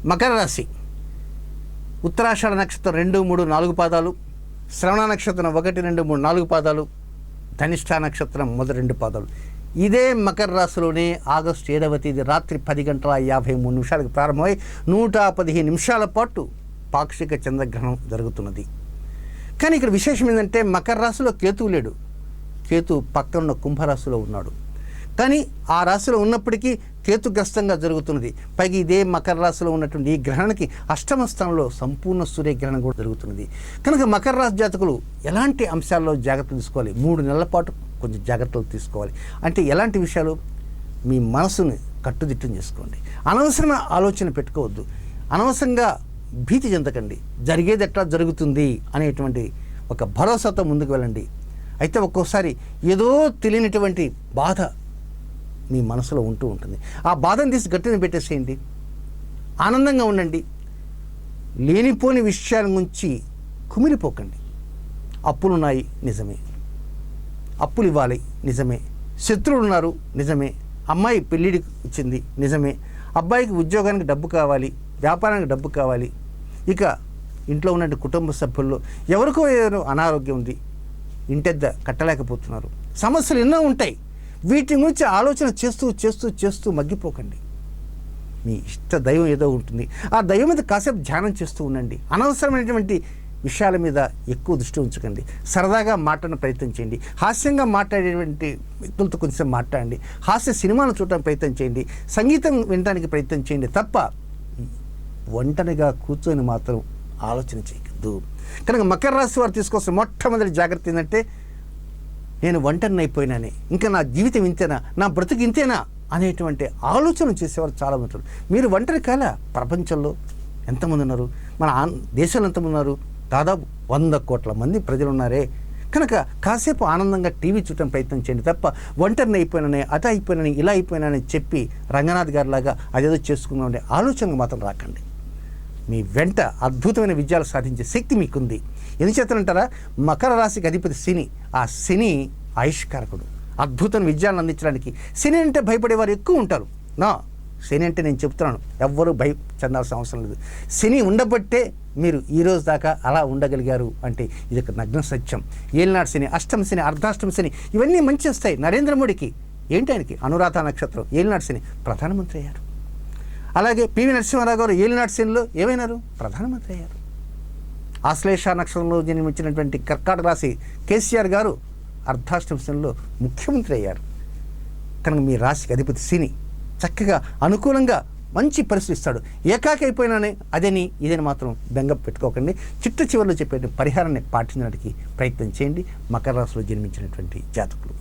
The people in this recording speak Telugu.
మకర రాశి ఉత్తరాషాఢ నక్షత్రం 2, 3, 4 పాదాలు, శ్రవణ నక్షత్రం 1, 2, 3, 4 పాదాలు, ధనిష్ఠ నక్షత్రం మొదటి 2 పాదాలు. ఇదే మకర రాశిలోనే ఆగస్టు 7వ తేదీ రాత్రి 10:53 ప్రారంభమై 115 నిమిషాల పాటు పాక్షిక చంద్రగ్రహణం జరుగుతున్నది. కానీ ఇక్కడ విశేషం ఏంటంటే మకర రాశిలో కేతువు లేడు, కేతు పక్కనున్న కుంభరాశిలో ఉన్నాడు. కానీ ఆ రాశిలో ఉన్నప్పటికీ కేతుగ్రస్తంగా జరుగుతున్నది. పైగా ఇదే మకర రాశిలో ఉన్నటువంటి ఈ గ్రహణానికి అష్టమ స్థానంలో సంపూర్ణ సూర్యగ్రహణం కూడా జరుగుతున్నది. కనుక మకర రాశి జాతకులు ఎలాంటి అంశాల్లో జాగ్రత్తలు తీసుకోవాలి? 3 నెలల పాటు కొంచెం జాగ్రత్తలు తీసుకోవాలి. అంటే ఎలాంటి విషయాలు? మీ మనసుని కట్టుదిట్టం చేసుకోండి, అనవసరమైన ఆలోచన పెట్టుకోవద్దు, అనవసరంగా భీతి చెందకండి, జరిగేది ఎట్లా జరుగుతుంది అనేటువంటి ఒక భరోసాతో ముందుకు వెళ్ళండి. అయితే ఒక్కోసారి ఏదో తెలియనటువంటి బాధ మీ మనసులో ఉంటూ ఉంటుంది. ఆ బాధను తీసి గట్టిన పెట్టేసేయండి, ఆనందంగా ఉండండి, లేనిపోని విషయాల గురించి కుమిలిపోకండి. అప్పులు ఉన్నాయి నిజమే, అప్పులు ఇవ్వాలి నిజమే, శత్రువులు ఉన్నారు నిజమే, అమ్మాయి పెళ్ళిడికి వచ్చింది నిజమే, అబ్బాయికి ఉద్యోగానికి డబ్బు కావాలి, వ్యాపారానికి డబ్బు కావాలి, ఇక ఇంట్లో ఉన్న కుటుంబ సభ్యుల్లో ఎవరికో ఏదో అనారోగ్యం ఉంది, ఇంటెద్ద కట్టలేకపోతున్నారు, సమస్యలు ఎన్నో ఉంటాయి. వీటి గురించి ఆలోచన చేస్తూ చేస్తూ చేస్తూ మగ్గిపోకండి. మీ ఇష్ట దైవం ఏదో ఉంటుంది, ఆ దైవం మీద కాసేపు ధ్యానం చేస్తూ ఉండండి. అనవసరమైనటువంటి విషయాల మీద ఎక్కువ దృష్టి ఉంచకండి. సరదాగా మాట్లాడిన ప్రయత్నం చేయండి, హాస్యంగా మాట్లాడేటువంటి వ్యక్తులతో కొంచెం మాట్లాడండి, హాస్య సినిమాలు చూడడానికి ప్రయత్నం చేయండి, సంగీతం వినడానికి ప్రయత్నం చేయండి తప్ప ఒంటరిగా కూర్చొని మాత్రం ఆలోచన చేయవద్దు. కనుక మకర రాశి వారు తీసుకోవాల్సిన మొట్టమొదటి జాగ్రత్త ఏంటంటే, నేను ఒంటరిని అయిపోయినానే, ఇంకా నా జీవితం ఇంతేనా, నా బ్రతుకు ఇంతేనా అనేటువంటి ఆలోచన చేసేవారు చాలా ఉంటారు. మీరు ఒంటరి కాల, ప్రపంచంలో ఎంతమంది ఉన్నారు, మన దేశంలో ఎంతమంది ఉన్నారు, దాదాపు 100 కోట్ల మంది ప్రజలు ఉన్నారే. కనుక కాసేపు ఆనందంగా టీవీ చూడటం ప్రయత్నం చేయండి తప్ప ఒంటరిని అయిపోయినానే, అట అయిపోయినాని, ఇలా అయిపోయినానని చెప్పి రంగనాథ్ గారిలాగా అదేదో చేసుకున్నామంటే ఆలోచనకు మాత్రం రాకండి. మీ వెంట అద్భుతమైన విజయాలు సాధించే శక్తి మీకుంది. ఎందుచేతనంటారా, మకర రాశికి అధిపతి శని. ఆ శని ఆయుష్కారకుడు, అద్భుతమైన విజయాలను అందించడానికి. శని అంటే భయపడేవారు ఎక్కువ ఉంటారు. శని అంటే నేను చెప్తున్నాను, ఎవ్వరూ భయం చెందాల్సిన అవసరం లేదు. శని ఉండబట్టే మీరు ఈరోజు దాకా అలా ఉండగలిగారు అంటే ఇది ఒక నగ్న సత్యం. ఏలినాడు శని, అష్టమ శని, అర్ధాష్టమ శని ఇవన్నీ మంచి వస్తాయి. నరేంద్ర మోడీకి ఏంటి, ఆయనకి అనురాధ నక్షత్రం ఏలినాడు శని, ప్రధానమంత్రి అయ్యారు. అలాగే పివి నరసింహారావు గారు ఏలినాడు శనిలో ఏమైనారు, ప్రధానమంత్రి అయ్యారు. ఆశ్లేష నక్షత్రంలో జన్మించినటువంటి కర్కాటక రాశి కేసీఆర్ గారు అర్ధాష్టమ శనిలో ముఖ్యమంత్రి అయ్యారు. కనుక మీ రాశికి అధిపతి శని చక్కగా అనుకూలంగా మంచి పరిస్థితి ఇస్తాడు. ఏకాకి అయిపోయినానే అదని ఇదని మాత్రం బెంగ పెట్టుకోకండి. చిట్ట చివరిలో చెప్పే పరిహారాన్ని పాటించడానికి ప్రయత్నం చేయండి మకర రాశిలో జన్మించినటువంటి జాతకులు.